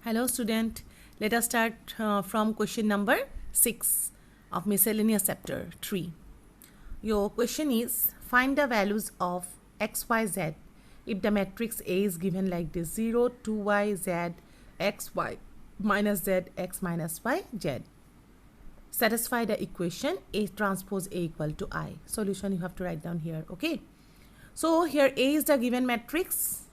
Hello student, let us start from question number 6 of miscellaneous chapter 3. Your question is find the values of x, y, z if the matrix A is given like this 0, 2y, z, x, y minus z, x minus y, z. Satisfy the equation A transpose A equal to I. Solution you have to write down here, okay? So here A is the given matrix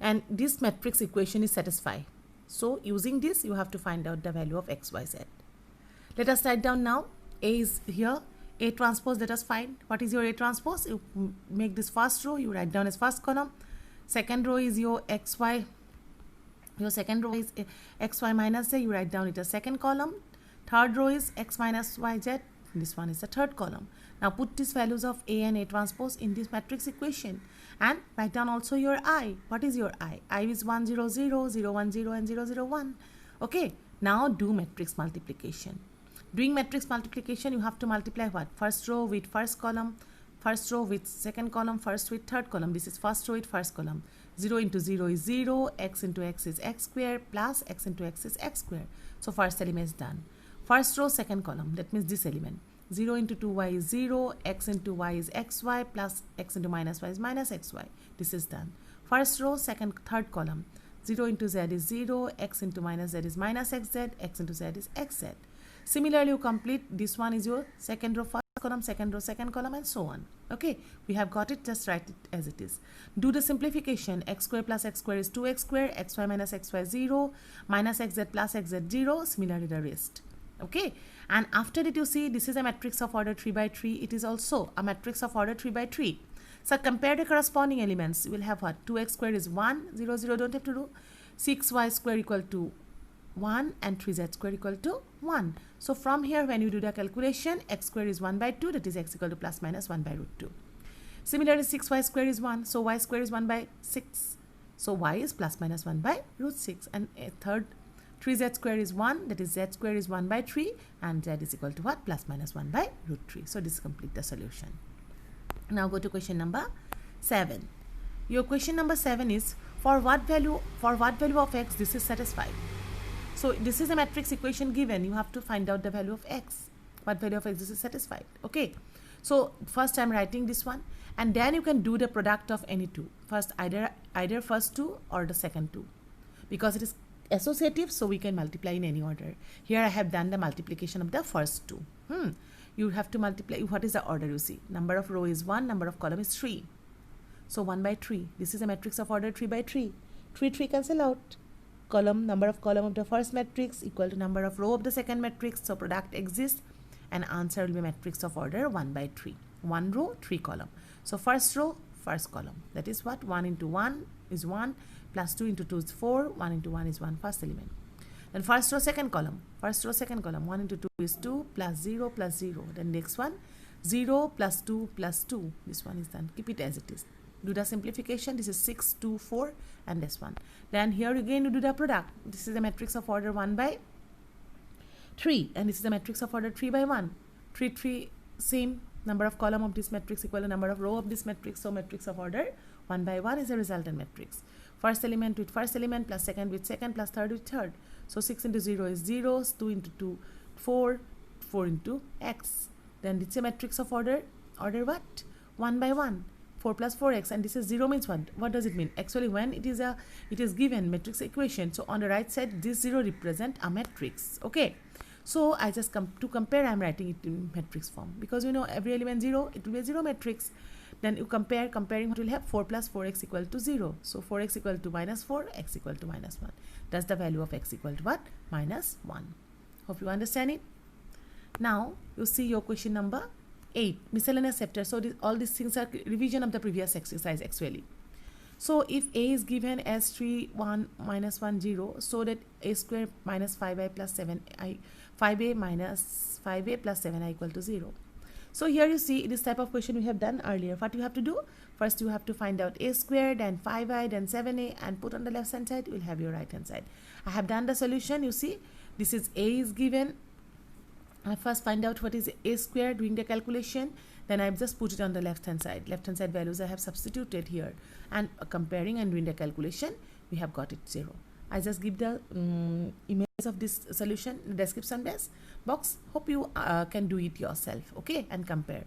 and this matrix equation is satisfied. So using this you have to find out the value of x, y, z. Let us write down now. A is here. A transpose, let us find. What is your A transpose? You make this first row, you write down as first column. Second row is your xy. Your second row is xy minus z, you write down it as second column. Third row is x minus yz. This one is the third column. Now put these values of A and A transpose in this matrix equation and write down also your I. What is your I? I is 1, 0, 0, 0, 1, 0 and 0, 0, 1. Okay. Now do matrix multiplication. Doing matrix multiplication, you have to multiply what? First row with first column, first row with second column, first with third column. This is first row with first column. 0 into 0 is 0, x into x is x square plus x into x is x square. So first element is done. First row, second column, that means this element. 0 into 2y is 0, x into y is xy plus x into minus y is minus xy. This is done. First row, second, third column. 0 into z is 0, x into minus z is minus xz, x into z is xz. Similarly, you complete, this one is your second row, first column, second row, second column and so on. Okay, we have got it, just write it as it is. Do the simplification. X square plus x square is 2x square, xy minus xy 0, minus xz plus xz 0, similarly the rest. Okay, and after it you see this is a matrix of order 3 by 3. It is also a matrix of order 3 by 3. So compare the corresponding elements. You will have what? 2x square is 1, 0, 0, don't have to do. 6y square equal to 1 and 3z square equal to 1. So from here when you do the calculation, x square is 1 by 2, that is x equal to plus minus 1 by root 2. Similarly 6y square is 1, so y square is 1 by 6. So y is plus minus 1 by root 6. And a third 3z square is 1, that is z square is 1 by 3 and z is equal to what? Plus minus 1 by root 3. So this complete the solution. Now go to question number 7. Your question number 7 is for what value of x this is satisfied. So this is a matrix equation given. You have to find out the value of x. What value of x this is satisfied. Okay. So first I am writing this one and then you can do the product of any two. First either first two or the second two. Because it is associative, so we can multiply in any order. Here I have done the multiplication of the first two. You have to multiply. What is the order you see? Number of row is 1, number of column is 3. So 1 by 3. This is a matrix of order 3 by 3. 3 cancel out. Number of column of the first matrix equal to number of row of the second matrix. So product exists and answer will be matrix of order 1 by 3. 1 row, 3 column. So first row, first column. That is what? 1 into 1 is 1. Plus 2 into 2 is 4, 1 into 1 is 1, first element. Then first row, second column. First row, second column. 1 into 2 is 2, plus 0, plus 0. Then next one, 0 plus 2 plus 2. This one is done. Keep it as it is. Do the simplification. This is 6, 2, 4 and this one. Then here again you do the product. This is a matrix of order 1 by 3 and this is a matrix of order 3 by 1. 3, same. Number of column of this matrix equal to number of row of this matrix. So matrix of order 1 by 1 is a resultant matrix. First element with first element plus second with second plus third with third. So 6 into 0 is 0, 2 into 2, 4, 4 into x. Then it's a matrix of order what? 1 by 1. 4 plus 4x and this is 0 means what? What does it mean? Actually when it is given matrix equation, so on the right side this 0 represent a matrix. Okay. So I just to compare I am writing it in matrix form because you know every element 0, it will be a 0 matrix. Then you comparing what will have 4 plus 4x equal to 0. So 4x equal to minus 4, x equal to minus 1. That's the value of x equal to what? Minus 1. Hope you understand it. Now you see your question number 8, miscellaneous chapter. So all these things are revision of the previous exercise actually. So if a is given as 3, 1, minus 1, 0, so that a square minus 5i plus 7i, 5a minus 5a plus 7i equal to 0. So here you see this type of question we have done earlier. What you have to do? First you have to find out a square, then 5i, then 7a and put on the left hand side, you will have your right hand side. I have done the solution. You see this is a is given. I first find out what is a square doing the calculation. Then I've just put it on the left hand side. Left hand side values I have substituted here and comparing and doing the calculation we have got it 0. I just give the images of this solution in the description box. Hope you can do it yourself, okay, and compare.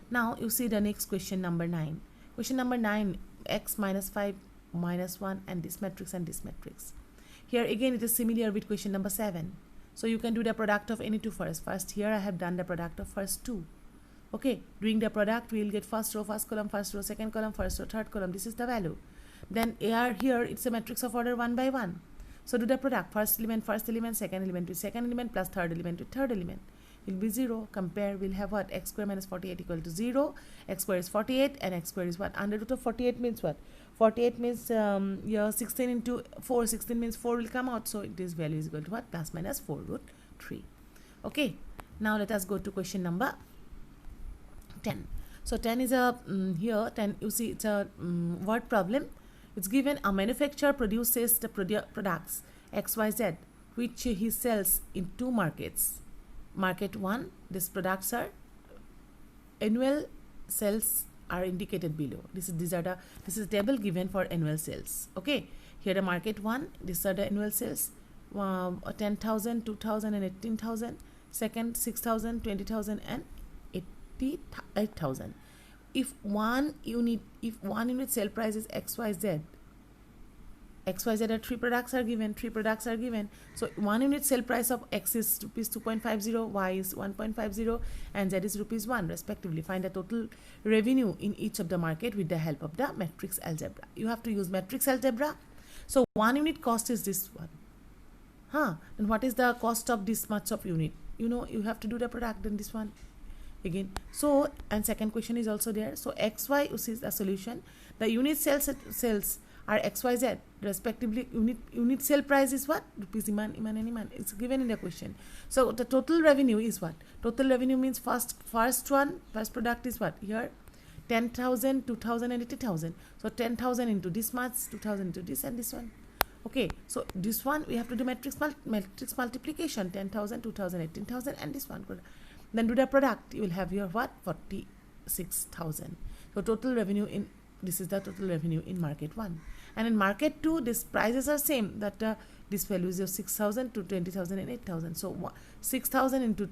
Now you see the next question, number 9. Question number 9, x minus 5 minus 1 and this matrix and this matrix. Here again it is similar with question number 7. So you can do the product of any two first. First here I have done the product of first two. Okay, doing the product we will get first row, first column, first row, second column, first row, third column. This is the value. Then here it's a matrix of order 1 by 1. So do the product, first element, second element with second element plus third element with third element. It will be 0. Compare, we'll have what? X square minus 48 equal to 0. X square is 48 and x square is what? Under root of 48 means what? 48 means 16 into 4. 16 means 4 will come out. So this value is equal to what? Plus minus 4 root 3. Okay. Now let us go to question number 10. So 10 is a, here 10 you see it's a word problem. It's given a manufacturer produces the products XYZ which he sells in two markets. Market 1, these products are annual sales are indicated below. This is table given for annual sales. Okay, here the market 1, these are the annual sales, 10,000, 2,000 and 18,000. Second 6,000, 20,000 and 88,000. If one unit sale price is XYZ are three products are given. So 1 unit sale price of X is rupees 2.50, Y is 1.50 and Z is rupees 1 respectively. Find the total revenue in each of the market with the help of the matrix algebra. You have to use matrix algebra. So 1 unit cost is this one. And what is the cost of this much of unit? You know, you have to do the product in this one again. So, and second question is also there. So XY, you see the solution. The unit sales are XYZ respectively. Unit sale price is what? Rupees iman. It's given in the question. So the total revenue is what? Total revenue means first product is what? Here 10,000, 2,000 and 80,000. So 10,000 into this much, 2,000 into this and this one. Okay, so this one we have to do matrix multiplication. 10,000, 2,000, 18,000 and this one. Then do the product. You will have your what? 46,000. So total revenue in, this is the total revenue in market 1. And in market 2, these prices are same. That this value is of 6,000 to 20,000 and 8,000. So 6,000 into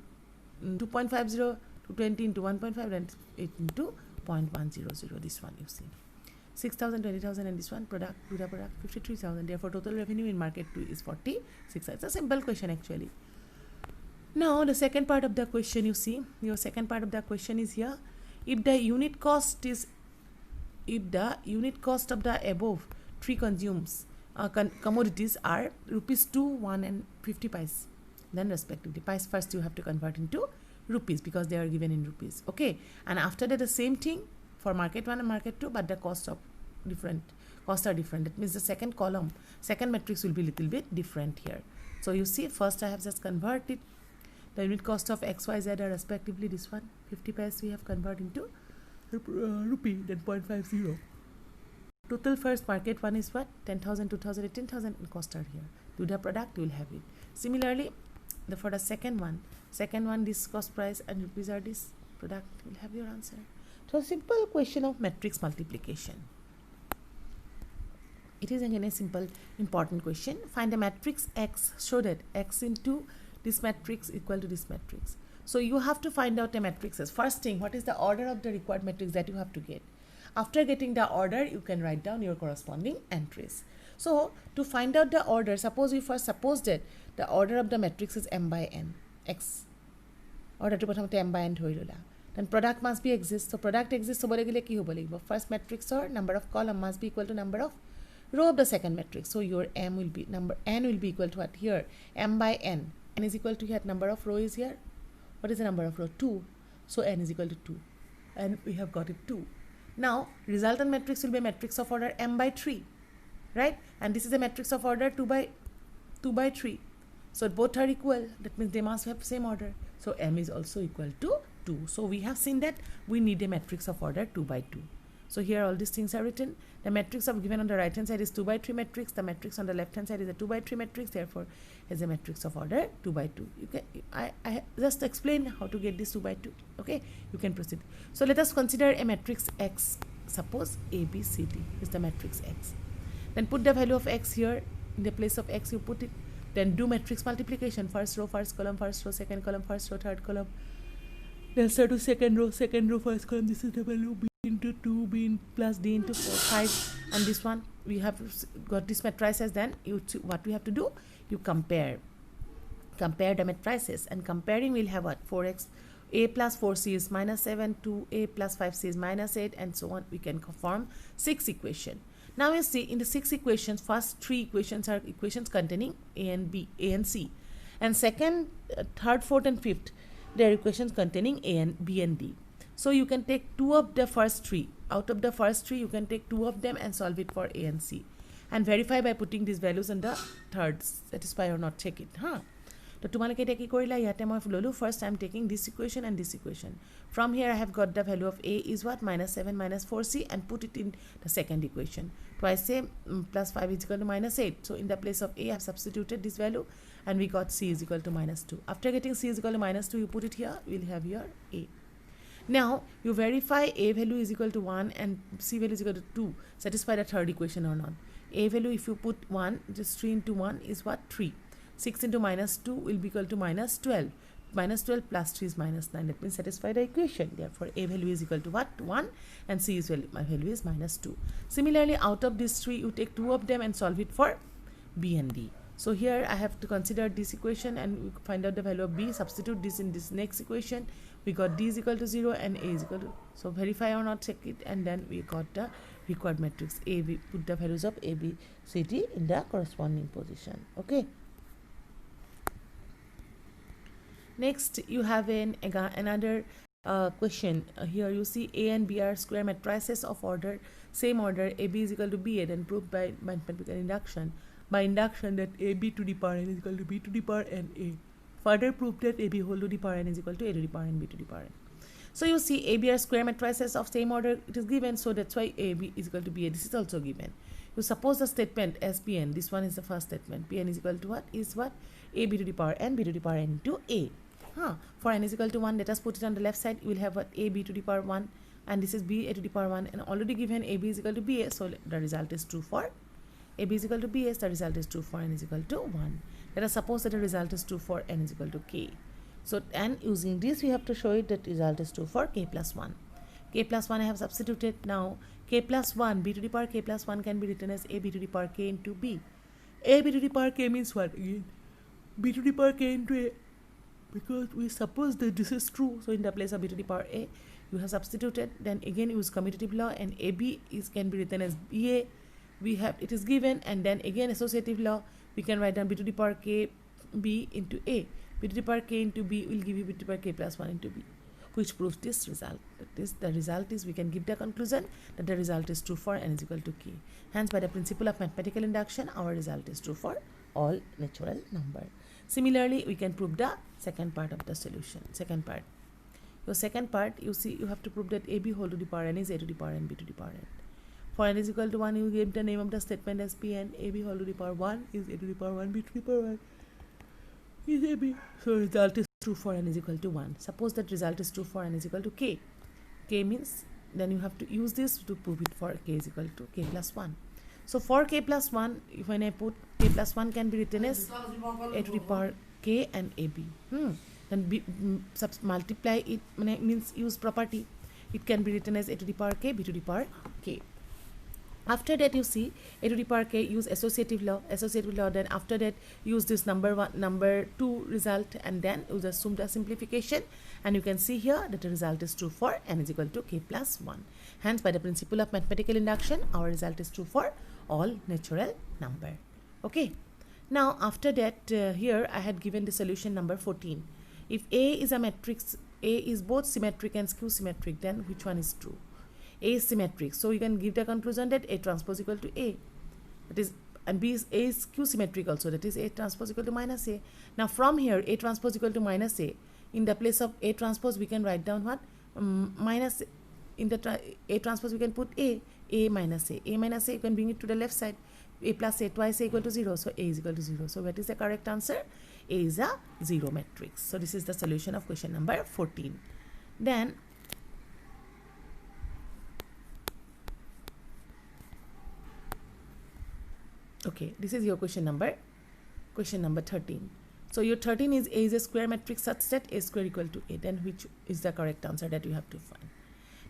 2.50 to 20 into 1.5 and 8 into 0.100. This one you see. 6,000, 20,000 and this one product, do the product 53,000. Therefore total revenue in market 2 is 46. It's a simple question actually. Now the second part of the question, you see, your second part of the question is here. If the unit cost of the above three commodities are rupees 2, 1 and 50 paise, then respectively, paise first you have to convert into rupees because they are given in rupees. Okay, and after that the same thing for market 1 and market 2, but the costs are different. That means the second column, second matrix will be little bit different here. So you see, first I have just converted the unit cost of XYZ are respectively this one, 50 paise we have converted into rupee, then 0.50. Total first market 1 is what? 10,000, 2,000, 18,000 and cost are here. Do the product, you will have it. Similarly, for the second one, this cost price and rupees are this product, you will have your answer. So simple question of matrix multiplication. It is again a simple important question. Find a matrix X, show that X into this matrix equal to this matrix. So you have to find out the matrices. First thing, what is the order of the required matrix that you have to get? After getting the order, you can write down your corresponding entries. So to find out the order, suppose that the order of the matrix is m by n, X. Order to bottom m by n dhori. Then product must be exist. So product exists. So first matrix or number of column must be equal to number of row of the second matrix. So your n will be equal to what? Here m by n. N is equal to here, number of row is here. What is the number of row? 2. So n is equal to 2. And we have got it 2. Now, resultant matrix will be a matrix of order m by 3. Right? And this is a matrix of order 2 by 3. So both are equal. That means they must have same order. So m is also equal to 2. So we have seen that we need a matrix of order 2 by 2. So here all these things are written. The matrix of given on the right hand side is 2 by 3 matrix. The matrix on the left hand side is a 2 by 3 matrix. Therefore, is a matrix of order 2 by 2. You can, I just explain how to get this 2 by 2. Okay, you can proceed. So let us consider a matrix X. Suppose A, B, C, D is the matrix X. Then put the value of X here in the place of x you put it, then do matrix multiplication, first row, first column, first row, second column, first row, third column, then start to second row, first column, this is the value, b into 2, b in plus d into 4, 5, and this one we have got this matrices. Then you what we have to do, you compare the matrices, and comparing we'll have what, 4x, a plus 4c is minus 7, 2a plus 5c is minus 8, and so on. We can form 6 equation. Now you see in the 6 equations, first 3 equations are equations containing a and b, a and c, and second, third, fourth and fifth, they are equations containing a and b and d. So you can take 2 of the first 3. Out of the first 3 you can take 2 of them and solve it for a and c, and verify by putting these values in the third, satisfy or not, check it. So তোমালোকে এটা কি কৰিলা, ইয়াতে মই ললো, first I am taking this equation and this equation. From here I have got the value of a is what, minus 7 minus 4c, and put it in the second equation. Twice a plus 5 is equal to minus 8. So in the place of a I have substituted this value, and we got c is equal to minus 2. After getting c is equal to minus 2, you put it here, we'll have here a. Now you verify a value is equal to 1 and c value is equal to 2, satisfy the third equation or not. A value, if you put 1, just 3 into 1 is what, 3. 6 into minus 2 will be equal to minus 12. Minus 12 plus 3 is minus 9. That means satisfy the equation. Therefore, a value is equal to what? 1, and c is value, my value is minus 2. Similarly, out of these 3, you take 2 of them and solve it for b and d. So here I have to consider this equation and find out the value of b, substitute this in this next equation. We got d is equal to 0 and a is equal to, so verify or not, check it, and then we got the required matrix a. We put the values of a, b, c, d in the corresponding position. Okay. Next, you have another question. Here you see a and b are square matrices of order, same order, ab is equal to ba, then proved by mathematical induction. By induction that ab to the power n is equal to b to the power n a. Further proved that ab whole to the power n is equal to a to the power n, b to the power n. So you see ab are square matrices of same order, it is given, so that's why ab is equal to ba. This is also given. You suppose the statement as Pn, this one is the first statement, Pn is equal to what? Is what? ab to the power n, b to the power n into a. For n is equal to 1, let us put it on the left side. You will have what, a b to the power 1, and this is b a to the power 1, and already given a b is equal to b a, so the result is true for a b is equal to b a, the result is true for n is equal to 1. Let us suppose that the result is true for n is equal to k. So, and using this we have to show it that result is true for k plus 1. K plus 1 I have substituted. Now k plus 1, b to the power k plus 1 can be written as a b to the power k into b. A b to the power k means what again? B to the power k into a, because we suppose that this is true, so in the place of b to the power a you have substituted. Then again use commutative law, and ab can be written as ba, we have, it is given, and then again associative law, we can write down b to the power k b into a. B to the power k into b will give you b to the power k plus 1 into b, which proves this result. That is, the result is, we can give the conclusion that the result is true for n is equal to k. Hence, by the principle of mathematical induction, our result is true for all natural number. Similarly, we can prove the second part of the solution. Second part. Your second part, you see, you have to prove that ab whole to the power n is a to the power n, b to the power n. For n is equal to 1, you give the name of the statement as Pn. ab whole to the power 1 is a to the power 1, b to the power 1 is ab. So result is true for n is equal to 1. Suppose that result is true for n is equal to k. K means, then you have to use this to prove it for k is equal to k plus 1. So for k plus 1, when I put k plus 1 can be written as a to the power k and ab. Then multiply it, means use property. It can be written as a to the power k, b to the power k. After that, you see, a to the power k, use associative law, then after that use this number 2 result, and then use assume the simplification, and you can see here that the result is true for n is equal to k plus 1. Hence, by the principle of mathematical induction, our result is true for all natural number. Okay. Now, after that, here I had given the solution number 14. If A is a matrix, A is both symmetric and skew symmetric, then which one is true? A is symmetric, so you can give the conclusion that A transpose equal to A. That is, and B is A is skew symmetric also, that is A transpose equal to minus A. Now from here, A transpose equal to minus A. In the place of A transpose, we can write down what? Minus, in the A transpose we can put A minus A. A minus A, you can bring it to the left side. A plus A twice A equal to 0, so A is equal to 0. So what is the correct answer? A is a 0 matrix. So this is the solution of question number 14. Then Okay, this is your question number 13. So your 13 is A is a square matrix such that A square equal to A. Then which is the correct answer that you have to find?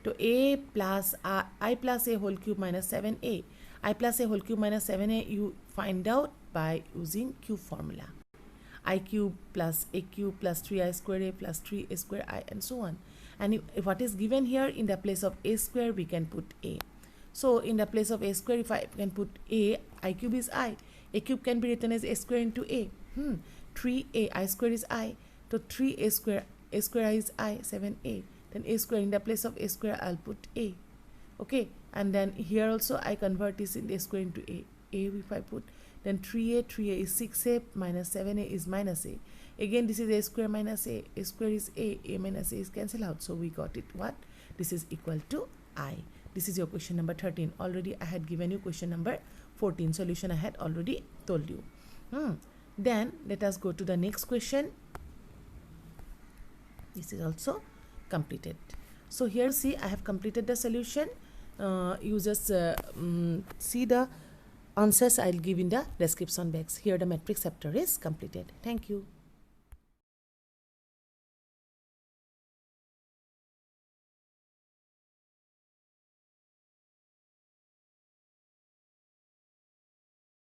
So A plus I plus A whole cube minus 7A. I plus A whole cube minus 7A you find out by using cube formula. I cube plus A cube plus 3I square A plus 3A square I and so on. And what is given here, in the place of A square we can put A. So in the place of A square, if I can put A, I cube is I. A cube can be written as A square into A. 3A, I square is I. So 3A square I is I, 7A. Then A square, in the place of A square, I'll put A. Okay, and then here also I convert this in A square into A. A if I put, then 3A is 6A minus 7A is minus A. Again, this is A square minus A. A square is A minus A is cancel out. So we got it what? This is equal to I. This is your question number 13. Already I had given you question number 14. Solution I had already told you. Then let us go to the next question. This is also completed. So here see, I have completed the solution. You just see the answers I'll give in the description box. Here the matrix chapter is completed. Thank you.